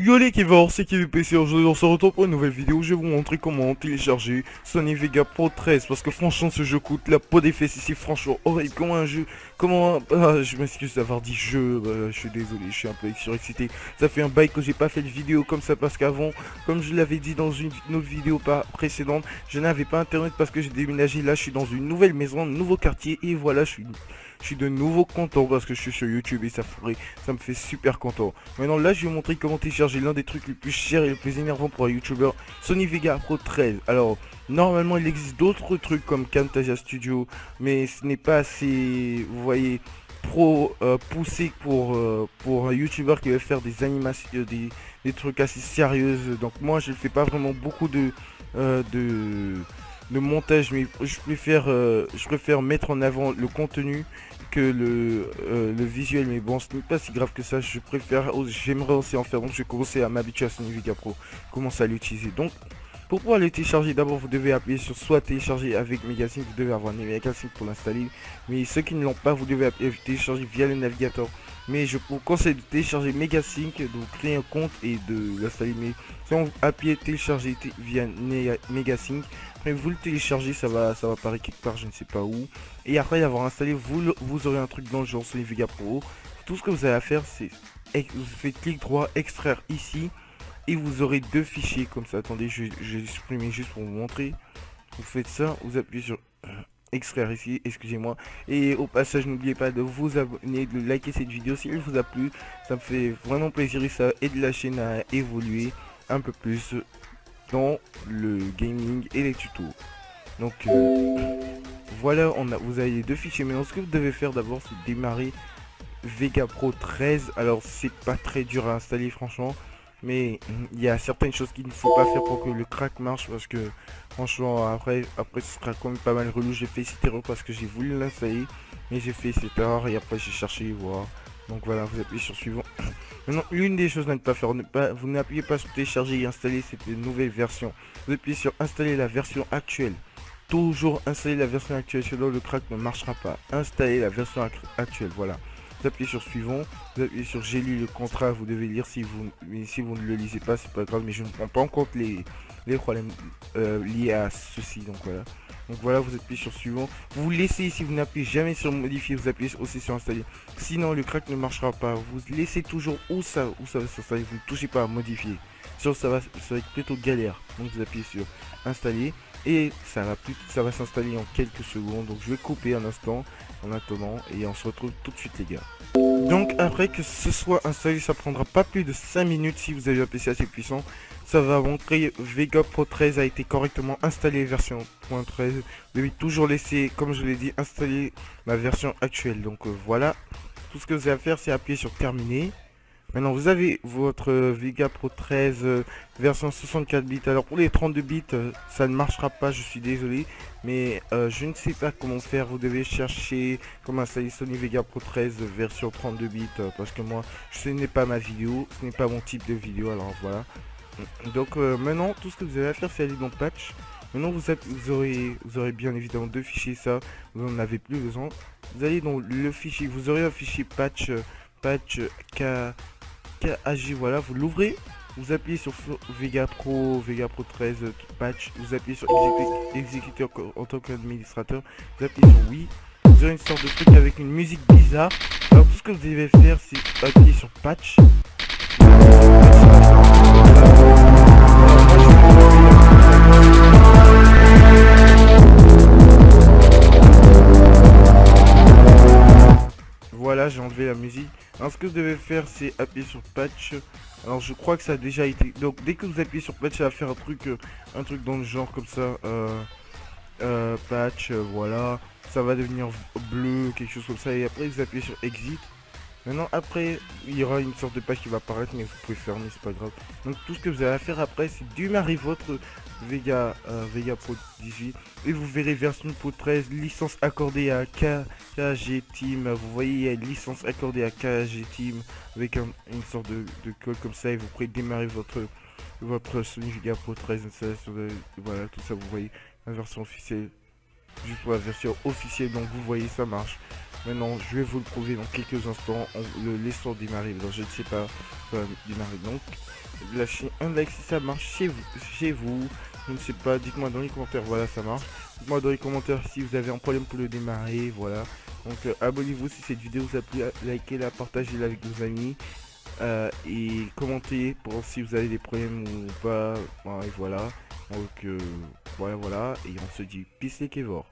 Yo les Kevors, c'est KVPC, aujourd'hui on se retrouve pour une nouvelle vidéo où je vais vous montrer comment télécharger Sony Vega Pro 13 parce que franchement ce jeu coûte la peau des fesses ici, franchement horrible, comment un jeu, je m'excuse d'avoir dit jeu, je suis désolé, je suis un peu surexcité, ça fait un bail que j'ai pas fait de vidéo comme ça parce qu'avant, comme je l'avais dit dans une autre vidéo précédente, je n'avais pas internet parce que j'ai déménagé, là je suis dans une nouvelle maison, un nouveau quartier et voilà je suis de nouveau content parce que je suis sur YouTube et ça me fait super content. Maintenant là je vais vous montrer comment télécharger l'un des trucs les plus chers et les plus énervants pour un YouTuber, Sony Vega Pro 13. Alors normalement il existe d'autres trucs comme Camtasia Studio, mais ce n'est pas assez, vous voyez, poussé pour un YouTuber qui veut faire des animations, des trucs assez sérieux. Donc moi je ne fais pas vraiment beaucoup euh, de, de montage, mais je préfère mettre en avant le contenu que le visuel, mais bon, ce n'est pas si grave que ça. J'aimerais aussi en faire, donc je vais commencer à m'habituer à Sony Vegas Pro, commencer à l'utiliser. Donc, pour pouvoir le télécharger, d'abord vous devez appuyer sur soit télécharger avec Megasync, vous devez avoir Megasync pour l'installer, mais ceux qui ne l'ont pas, vous devez télécharger via le navigateur. Mais je vous conseille de télécharger Megasync, de vous créer un compte et de l'installer. Mais si on appuie télécharger via Megasync, après vous le téléchargez, ça va apparaître quelque part, je ne sais pas où. Et après avoir installé, vous aurez un truc dans le genre Sony Vegas Pro. Tout ce que vous avez à faire, c'est vous faites clic droit, extraire ici. Et vous aurez deux fichiers comme ça. Attendez, je vais supprimer juste pour vous montrer. Vous faites ça, vous appuyez sur extraire ici, excusez-moi. Et au passage, n'oubliez pas de vous abonner, de liker cette vidéo si elle vous a plu. Ça me fait vraiment plaisir et ça aide la chaîne à évoluer un peu plus dans le gaming et les tutos. Donc voilà, vous avez les deux fichiers. Maintenant, ce que vous devez faire d'abord, c'est démarrer Vega Pro 13. Alors c'est pas très dur à installer franchement, mais il y a certaines choses qu'il ne faut pas faire pour que le crack marche, parce que franchement après ce sera quand même pas mal relou. J'ai fait cette erreur parce que j'ai voulu l'installer, mais j'ai fait cette erreur et après j'ai cherché voir. Donc voilà, vous appuyez sur suivant. Maintenant, l'une des choses à ne pas faire, vous n'appuyez pas sur télécharger et installer cette nouvelle version. Vous appuyez sur installer la version actuelle. Toujours installer la version actuelle, sinon le crack ne marchera pas. Installer la version actuelle, voilà. Vous appuyez sur suivant, vous appuyez sur j'ai lu le contrat, vous devez lire, mais si vous ne le lisez pas, c'est pas grave, mais je ne prends pas en compte les problèmes liés à ceci, donc voilà. Donc voilà, vous appuyez sur suivant, vous laissez ici, vous n'appuyez jamais sur modifier, vous appuyez aussi sur installer. Sinon le crack ne marchera pas, vous laissez toujours où ça va s'installer, vous ne touchez pas à modifier. Sinon ça va être plutôt galère, donc vous appuyez sur installer. Et ça va s'installer en quelques secondes. Donc je vais couper un instant en attendant et on se retrouve tout de suite les gars. Donc après que ce soit installé, ça prendra pas plus de 5 minutes si vous avez un PC assez puissant. Ça va montrer Vega Pro 13 a été correctement installé version 13. Vous devez toujours laisser, comme je l'ai dit, installer la version actuelle. Donc voilà, tout ce que vous avez à faire, c'est appuyer sur terminer. Maintenant, vous avez votre Vega Pro 13 version 64 bits. Alors pour les 32 bits, ça ne marchera pas, je suis désolé. Mais je ne sais pas comment faire. Vous devez chercher comment installer Sony Vega Pro 13 version 32 bits. Parce que moi, ce n'est pas ma vidéo, ce n'est pas mon type de vidéo. Alors voilà. Donc maintenant, tout ce que vous avez à faire, c'est aller dans Patch. Maintenant, vous aurez bien évidemment deux fichiers, ça, vous n'en avez plus besoin. Vous allez dans le fichier, vous aurez un fichier patch, patch KAG, voilà, vous l'ouvrez, vous appuyez sur Vega Pro 13 patch, vous appuyez sur exécuter en tant qu'administrateur, vous appuyez sur oui, vous aurez une sorte de truc avec une musique bizarre. Alors tout ce que vous devez faire, c'est appuyer sur patch. Voilà, j'ai enlevé la musique. Alors ce que vous devez faire, c'est appuyer sur patch. Alors je crois que ça a déjà été. Donc dès que vous appuyez sur patch, ça va faire un truc dans le genre comme ça. Patch, voilà. Ça va devenir bleu, quelque chose comme ça. Et après vous appuyez sur exit. Maintenant après il y aura une sorte de page qui va apparaître, mais vous pouvez fermer, c'est pas grave. Donc tout ce que vous avez à faire après, c'est démarrer votre Vega Pro 18 et vous verrez version Pro 13, licence accordée à KG Team. Vous voyez, il y a une licence accordée à KG Team avec une sorte de code comme ça, et vous pourrez démarrer votre Sony Vega Pro 13 installation voilà, tout ça. Vous voyez la version officielle, juste pour la version officielle, donc vous voyez, ça marche. Maintenant, je vais vous le prouver dans quelques instants en le laissant démarrer. Alors, je ne sais pas, va démarrer. Donc, lâchez un like si ça marche chez vous. Je ne sais pas, dites-moi dans les commentaires. Voilà, ça marche. Dites-moi dans les commentaires si vous avez un problème pour le démarrer. Voilà. Donc, abonnez-vous si cette vidéo vous a plu. Likez-la, partagez-la avec vos amis. Et commentez pour si vous avez des problèmes ou pas. Ouais, et voilà. Donc, voilà. Et on se dit peace les Kevor.